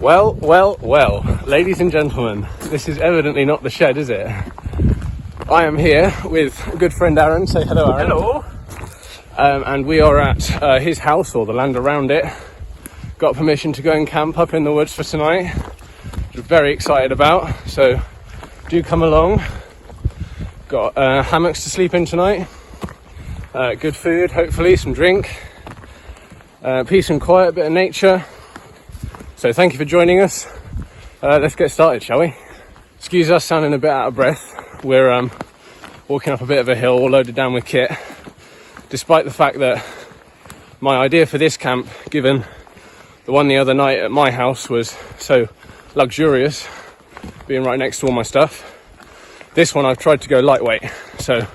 Well, ladies and gentlemen, this is evidently not the shed, is it? I am here with a good friend Aaron. Say hello, Aaron. Hello. And we are at his house, or the land around it. Got permission to go and camp up in the woods for tonight, which we're very excited about, so do come along. Got hammocks to sleep in tonight, good food, hopefully some drink, peace and quiet, a bit of nature. So thank you for joining us. Let's get started, shall we? Excuse us sounding a bit out of breath. We're walking up a bit of a hill, all loaded down with kit. Despite the fact that my idea for this camp, given the one the other night at my house, was so luxurious, being right next to all my stuff. This one I've tried to go lightweight. So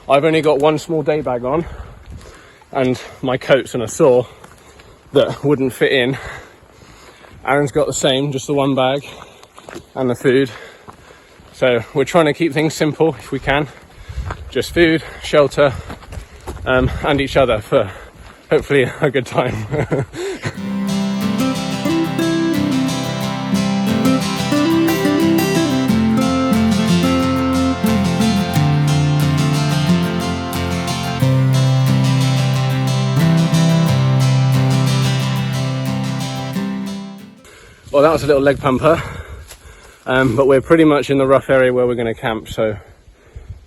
I've only got one small day bag on and my coats and a saw that wouldn't fit in. Aaron's got the same, just the one bag and the food. So we're trying to keep things simple if we can. Just food, shelter, and each other for hopefully a good time. Well, that was a little leg pumper, but we're pretty much in the rough area where we're going to camp, so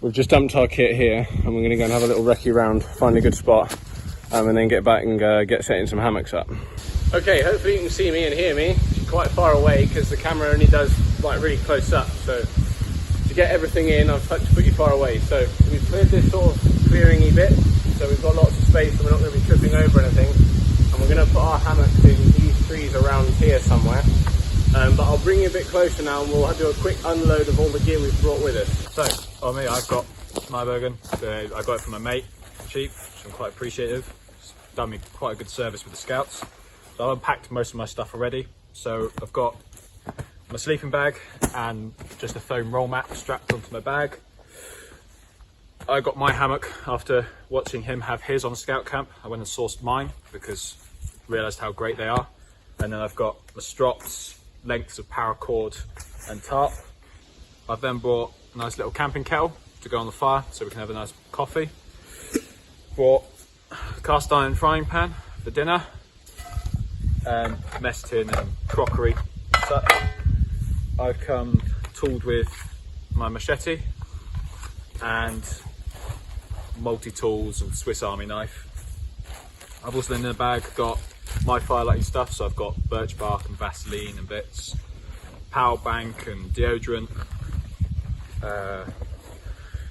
we've just dumped our kit here and we're going to go and have a little recce round, find a good spot, and then get back and get setting some hammocks up. Okay, hopefully you can see me and hear me. It's quite far away because the camera only does like really close up, so to get everything in I've had to put you far away. So we've cleared this sort of clearing-y bit, so we've got lots of space and we're not going to be tripping over anything, and we're going to put our hammocks in these trees around here somewhere. But I'll bring you a bit closer now and we'll do a quick unload of all the gear we've brought with us. So, on me, I've got my Bergen. I got it from a mate, cheap, which I'm quite appreciative. It's done me quite a good service with the scouts. So I've unpacked most of my stuff already. So I've got my sleeping bag and just a foam roll mat strapped onto my bag. I got my hammock after watching him have his on scout camp. I went and sourced mine because I realised how great they are. And then I've got my strops, lengths of paracord and tarp. I've then brought a nice little camping kettle to go on the fire so we can have a nice coffee. Brought a cast iron frying pan for dinner, and mess tin and crockery and such. I've come tooled with my machete and multi-tools and Swiss Army knife. I've also in the bag got my firelighting stuff, so I've got birch bark and Vaseline and bits, power bank and deodorant,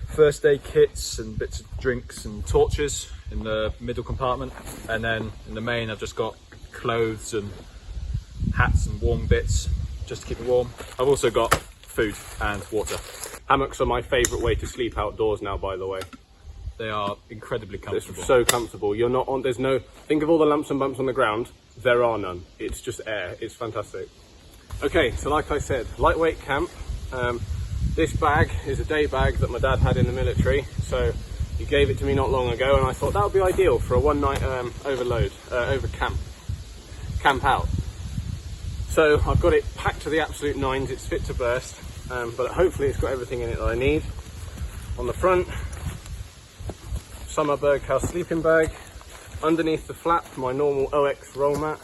first aid kits and bits of drinks and torches in the middle compartment, and then in the main I've just got clothes and hats and warm bits just to keep me warm. I've also got food and water. Hammocks are my favourite way to sleep outdoors now, by the way. They are incredibly comfortable. It's so comfortable. You're not on, there's no, think of all the lumps and bumps on the ground. There are none. It's just air. It's fantastic. Okay, so like I said, lightweight camp. This bag is a day bag that my dad had in the military. So he gave it to me not long ago and I thought that would be ideal for a one night over camp out. So I've got it packed to the absolute nines. It's fit to burst, but hopefully it's got everything in it that I need. On the front, summer Berghaus sleeping bag. Underneath the flap, my normal OX roll mat.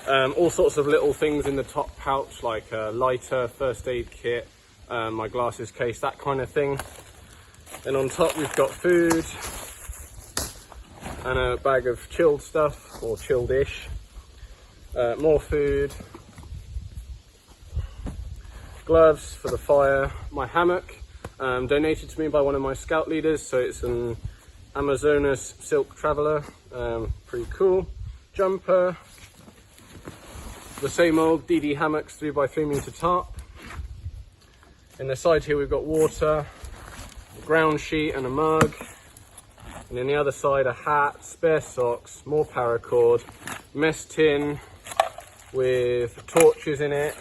All sorts of little things in the top pouch, like a lighter, first aid kit, my glasses case, that kind of thing. And on top we've got food and a bag of chilled stuff, or chilled-ish. More food, gloves for the fire, my hammock, donated to me by one of my scout leaders, so it's an Amazonas Silk Traveller, pretty cool. Jumper, the same old DD Hammocks 3x3 meter tarp. In the side here we've got water, a ground sheet and a mug. And in the other side a hat, spare socks, more paracord, mess tin with torches in it.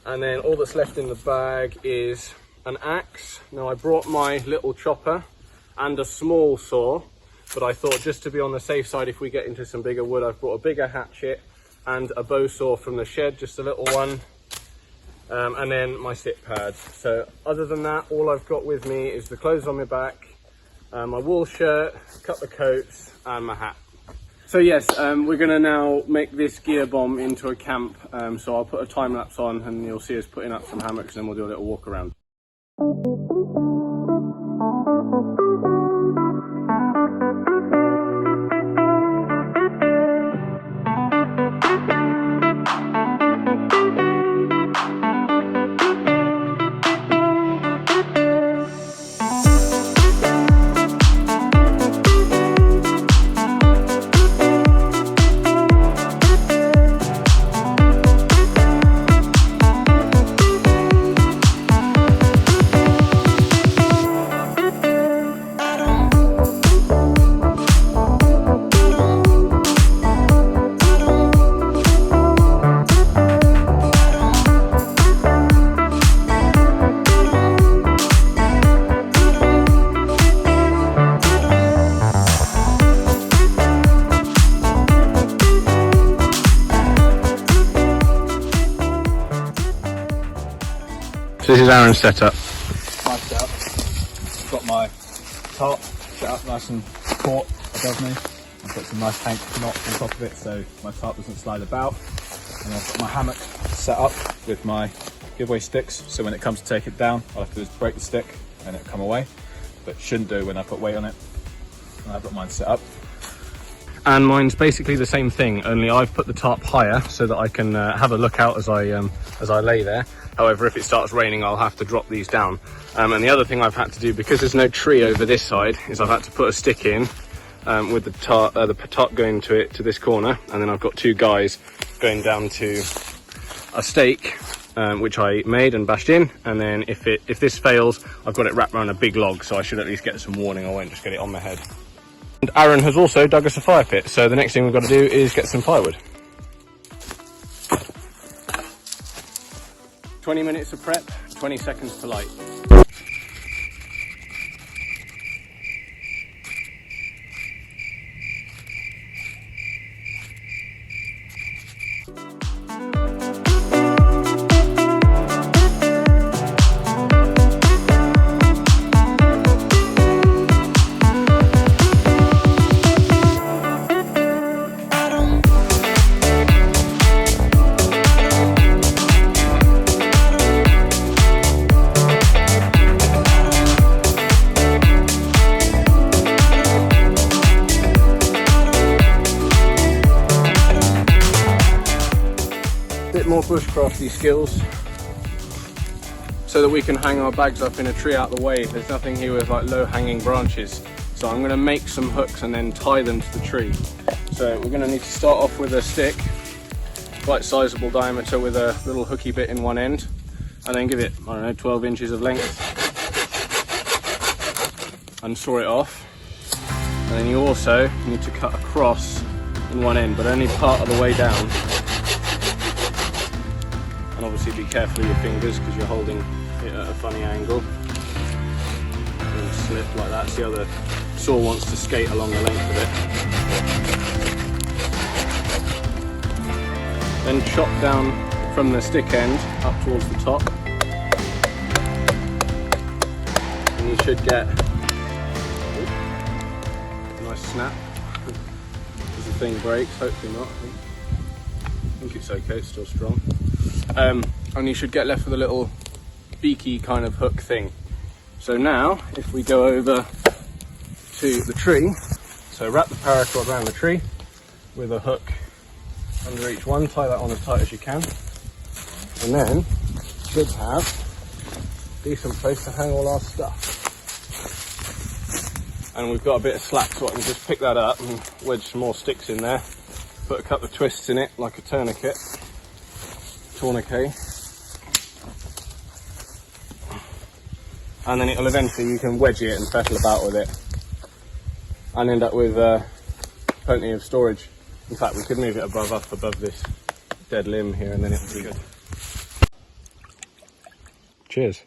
And then all that's left in the bag is an axe. Now I brought my little chopper and a small saw, but I thought just to be on the safe side, if we get into some bigger wood, I've brought a bigger hatchet and a bow saw from the shed, just a little one, and then my sit pads. So other than that, all I've got with me is the clothes on my back, my wool shirt, a couple of coats, and my hat. So yes, we're going to now make this gear bomb into a camp. So I'll put a time lapse on and you'll see us putting up some hammocks, and then we'll do a little walk around. So this is Aaron's setup. My setup. I've got my tarp set up nice and taut above me. I've got some nice hank knots on top of it so my tarp doesn't slide about. And I've got my hammock set up with my giveaway sticks, so when it comes to take it down, I'll have to just break the stick and it'll come away. But shouldn't do when I put weight on it. And I've got mine set up. And mine's basically the same thing, only I've put the tarp higher so that I can have a look out as I lay there. However, if it starts raining, I'll have to drop these down. And the other thing I've had to do, because there's no tree over this side, is I've had to put a stick in with the tarp going to this corner, and then I've got two guys going down to a stake, which I made and bashed in. And then if this fails, I've got it wrapped around a big log, so I should at least get some warning. I won't just get it on my head. And Aaron has also dug us a fire pit, so the next thing we've got to do is get some firewood. 20 minutes of prep, 20 seconds to light. Bit more bushcrafty skills so that we can hang our bags up in a tree out the way. There's nothing here with like low hanging branches, so I'm going to make some hooks and then tie them to the tree. So we're going to need to start off with a stick, quite sizable diameter, with a little hooky bit in one end, and then give it, I don't know, 12 inches of length and saw it off. And then you also need to cut across in one end, but only part of the way down. And obviously be careful of your fingers because you're holding it at a funny angle. And slip like that. See how the saw wants to skate along the length of it. Then chop down from the stick end up towards the top. And you should get a nice snap. As the thing breaks, hopefully not. I think it's okay, it's still strong. And you should get left with a little beaky kind of hook thing. So now, if we go over to the tree, so wrap the paracord around the tree with a hook under each one, tie that on as tight as you can, and then should have a decent place to hang all our stuff. And we've got a bit of slack, so I can just pick that up and wedge some more sticks in there, put a couple of twists in it like a tourniquet. And then it'll eventually, you can wedge it and fettle about with it and end up with plenty of storage. In fact, we could move it above this dead limb here, and then it'll be good. Cheers.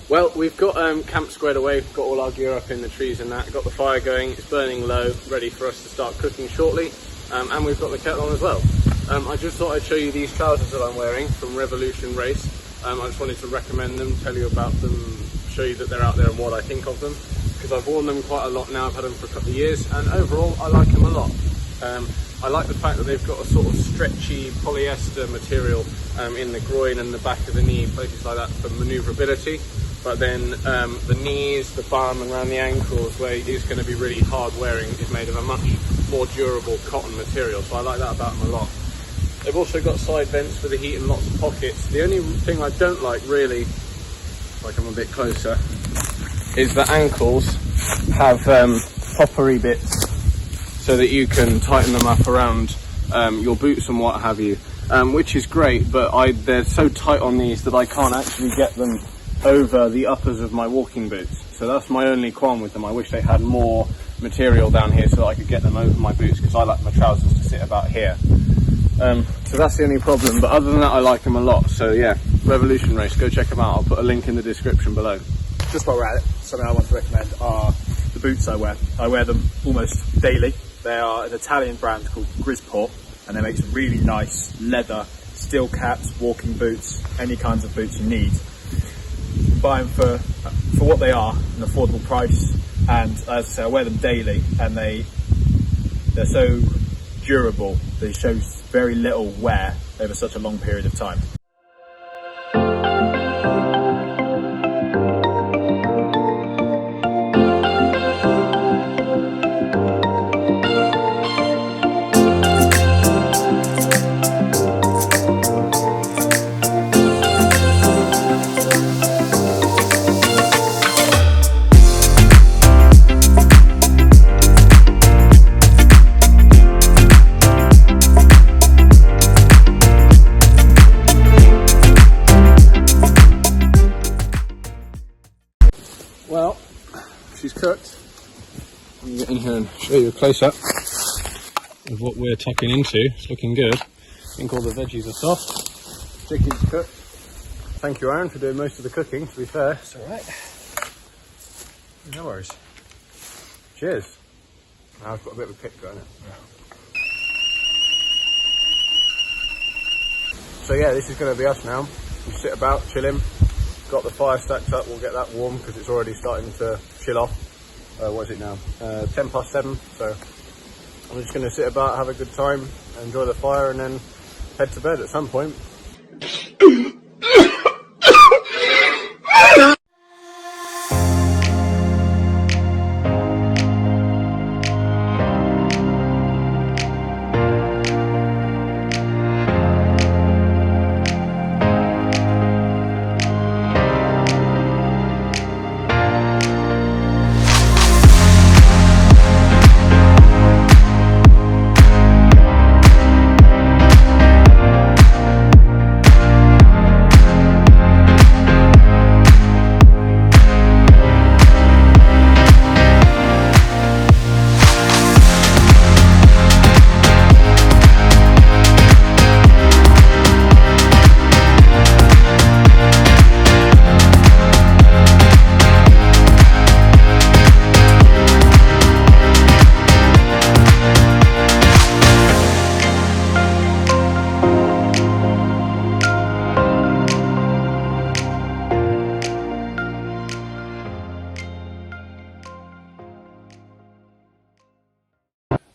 Well, we've got camp squared away, got all our gear up in the trees and that, got the fire going, it's burning low, ready for us to start cooking shortly, and we've got the kettle on as well. I just thought I'd show you these trousers that I'm wearing from Revolution Race. I just wanted to recommend them, tell you about them, show you that they're out there and what I think of them, because I've worn them quite a lot now. I've had them for a couple of years, and overall I like them a lot. I like the fact that they've got a sort of stretchy polyester material in the groin and the back of the knee, places like that, for manoeuvrability. But then the knees, the bum and around the ankles, where it is going to be really hard wearing, is made of a much more durable cotton material. So I like that about them a lot. They've also got side vents for the heat and lots of pockets. The only thing I don't like really, if I come a bit closer, is the ankles have poppery bits so that you can tighten them up around your boots and what have you, which is great, but they're so tight on these that I can't actually get them over the uppers of my walking boots. So that's my only qualm with them. I wish they had more material down here so that I could get them over my boots, because I like my trousers to sit about here. So that's the only problem, but other than that I like them a lot. So yeah, Revolution Race, go check them out. I'll put a link in the description below. Just while we're at it, something I want to recommend are the boots I wear. I wear them almost daily. They are an Italian brand called Grisport, and they make some really nice leather, steel caps, walking boots, any kinds of boots you need. You can buy them for what they are, an affordable price, and as I say, I wear them daily, and they're so durable, they show very little wear over such a long period of time. Well, she's cooked. Let me get in here and show you a close-up of what we're tucking into. It's looking good. I think all the veggies are soft. Chicken's cooked. Thank you, Aaron, for doing most of the cooking, to be fair. It's alright. No worries. Cheers. Now I've got a bit of a kick going. So yeah, this is going to be us now. We sit about, chilling. Got the fire stacked up, we'll get that warm because it's already starting to chill off. What is it now? 7:10, so I'm just going to sit about, have a good time, enjoy the fire, and then head to bed at some point.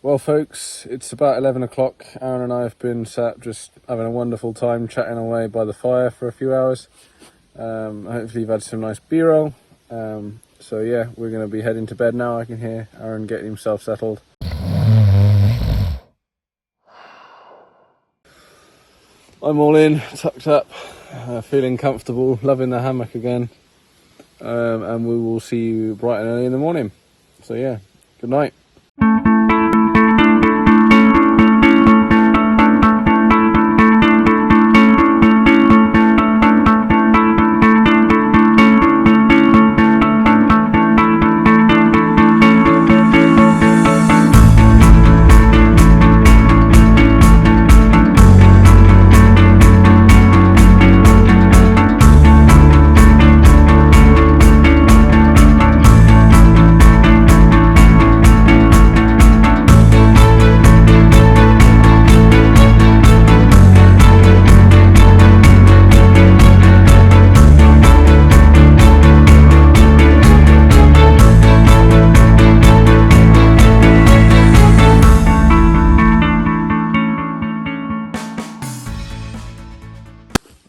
Well folks, it's about 11 o'clock. Aaron and I have been sat just having a wonderful time chatting away by the fire for a few hours. Hopefully you've had some nice B-roll. So yeah, we're going to be heading to bed now. I can hear Aaron getting himself settled. I'm all in, tucked up, feeling comfortable, loving the hammock again. And we will see you bright and early in the morning. So yeah, good night.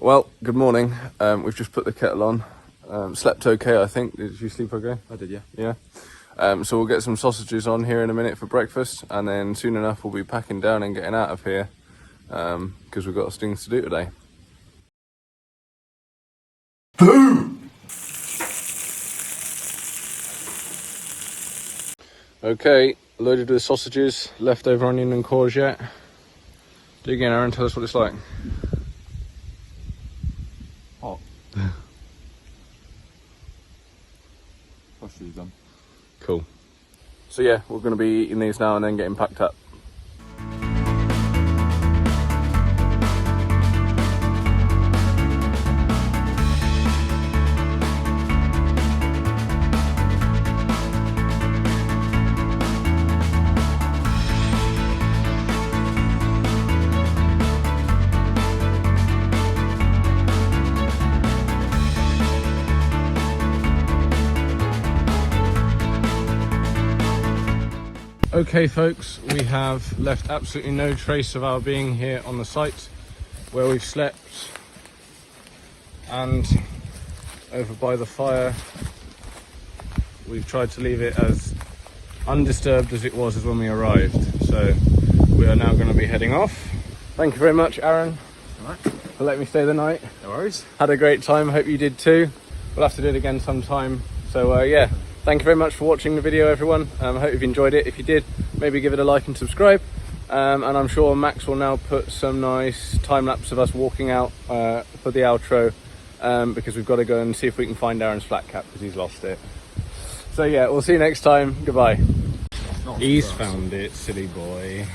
Well, good morning. We've just put the kettle on. Slept okay, I think. Did you sleep okay? I did, yeah. Yeah. So we'll get some sausages on here in a minute for breakfast, and then soon enough we'll be packing down and getting out of here because we've got things to do today. Okay, loaded with sausages, leftover onion and courgette. Do again, Aaron, tell us what it's like. Hot. Sausages done. Cool. So yeah, we're going to be eating these now and then getting packed up. Okay folks, we have left absolutely no trace of our being here on the site where we've slept, and over by the fire we've tried to leave it as undisturbed as it was as when we arrived. So we are now going to be heading off. Thank you very much, Aaron, for letting me stay the night. No worries. Had a great time, hope you did too. We'll have to do it again sometime. So yeah, thank you very much for watching the video, everyone. I hope you've enjoyed it. If you did, maybe give it a like and subscribe. And I'm sure Max will now put some nice time lapse of us walking out for the outro, because we've got to go and see if we can find Aaron's flat cap because he's lost it. So yeah, we'll see you next time. Goodbye. He's found it, silly boy.